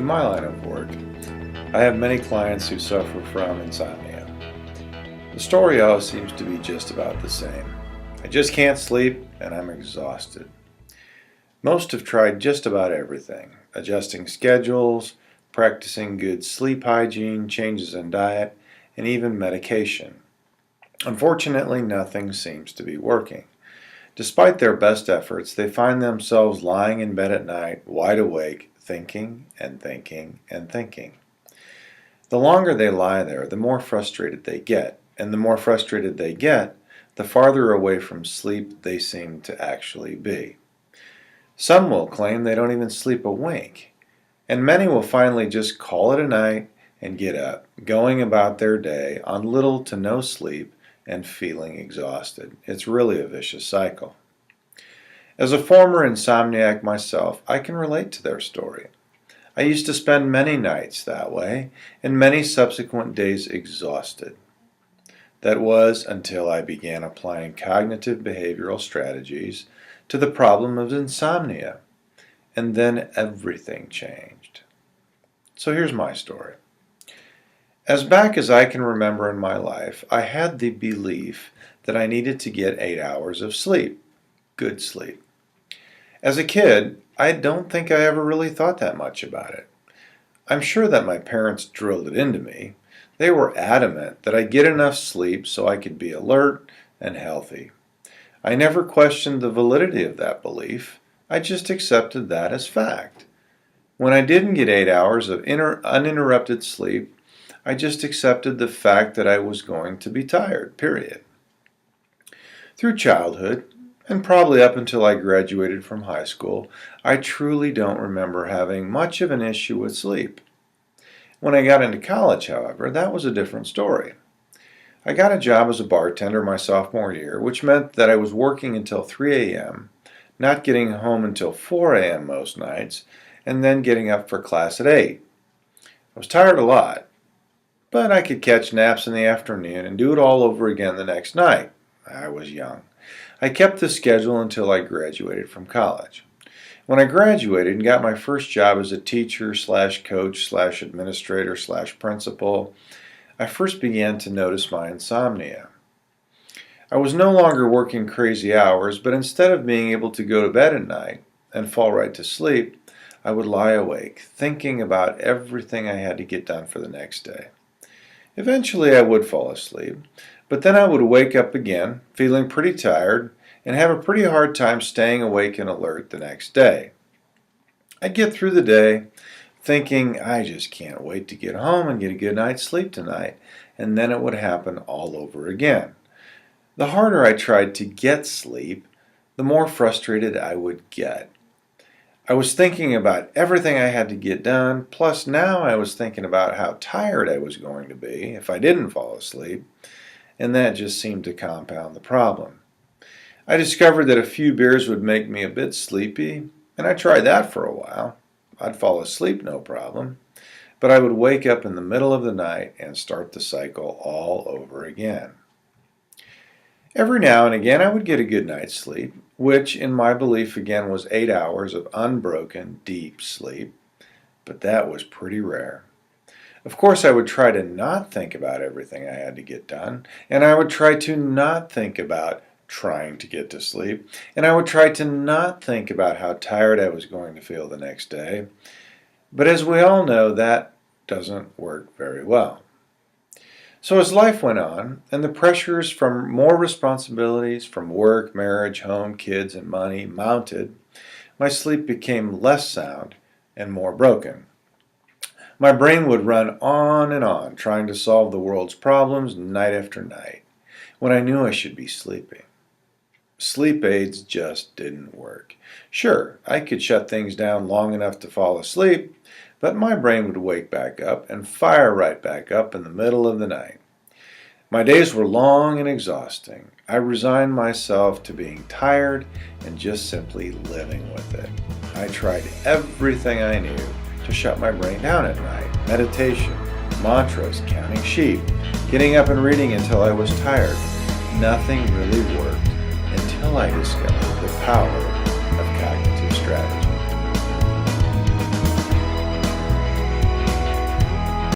In my line of work, I have many clients who suffer from insomnia. The story always seems to be just about the same. I just can't sleep and I'm exhausted. Most have tried just about everything, adjusting schedules, practicing good sleep hygiene, changes in diet, and even medication. Unfortunately, nothing seems to be working. Despite their best efforts, they find themselves lying in bed at night, wide awake, thinking and thinking and thinking. The longer they lie there, the more frustrated they get, and the more frustrated they get, the farther away from sleep they seem to actually be. Some will claim they don't even sleep a wink, and many will finally just call it a night and get up, going about their day on little to no sleep and feeling exhausted. It's really a vicious cycle. As a former insomniac myself, I can relate to their story. I used to spend many nights that way, and many subsequent days exhausted. That was until I began applying cognitive behavioral strategies to the problem of insomnia, and then everything changed. So here's my story. As back as I can remember in my life, I had the belief that I needed to get 8 hours of sleep, good sleep. As a kid, I don't think I ever really thought that much about it. I'm sure that my parents drilled it into me. They were adamant that I get enough sleep so I could be alert and healthy. I never questioned the validity of that belief. I just accepted that as fact. When I didn't get 8 hours of uninterrupted sleep, I just accepted the fact that I was going to be tired, period. Through childhood, and probably up until I graduated from high school, I truly don't remember having much of an issue with sleep. When I got into college, however, that was a different story. I got a job as a bartender my sophomore year, which meant that I was working until 3 a.m., not getting home until 4 a.m. most nights, and then getting up for class at 8. I was tired a lot, but I could catch naps in the afternoon and do it all over again the next night. I was young. I kept this schedule until I graduated from college. When I graduated and got my first job as a teacher / coach / administrator / principal, I first began to notice my insomnia. I was no longer working crazy hours, but instead of being able to go to bed at night and fall right to sleep, I would lie awake, thinking about everything I had to get done for the next day. Eventually I would fall asleep, but then I would wake up again, feeling pretty tired, and have a pretty hard time staying awake and alert the next day. I'd get through the day thinking, I just can't wait to get home and get a good night's sleep tonight, and then it would happen all over again. The harder I tried to get sleep, the more frustrated I would get. I was thinking about everything I had to get done, plus now I was thinking about how tired I was going to be if I didn't fall asleep, and that just seemed to compound the problem. I discovered that a few beers would make me a bit sleepy, and I tried that for a while. I'd fall asleep no problem, but I would wake up in the middle of the night and start the cycle all over again. Every now and again I would get a good night's sleep, which in my belief again was 8 hours of unbroken, deep sleep, but that was pretty rare. Of course, I would try to not think about everything I had to get done, and I would try to not think about trying to get to sleep, and I would try to not think about how tired I was going to feel the next day. But as we all know, that doesn't work very well. So as life went on, and the pressures from more responsibilities from work, marriage, home, kids, and money mounted, my sleep became less sound and more broken. My brain would run on and on, trying to solve the world's problems night after night, when I knew I should be sleeping. Sleep aids just didn't work. Sure, I could shut things down long enough to fall asleep, but my brain would wake back up and fire right back up in the middle of the night. My days were long and exhausting. I resigned myself to being tired and just simply living with it. I tried everything I knew to shut my brain down at night. Meditation, mantras, counting sheep, getting up and reading until I was tired. Nothing really worked until I discovered the power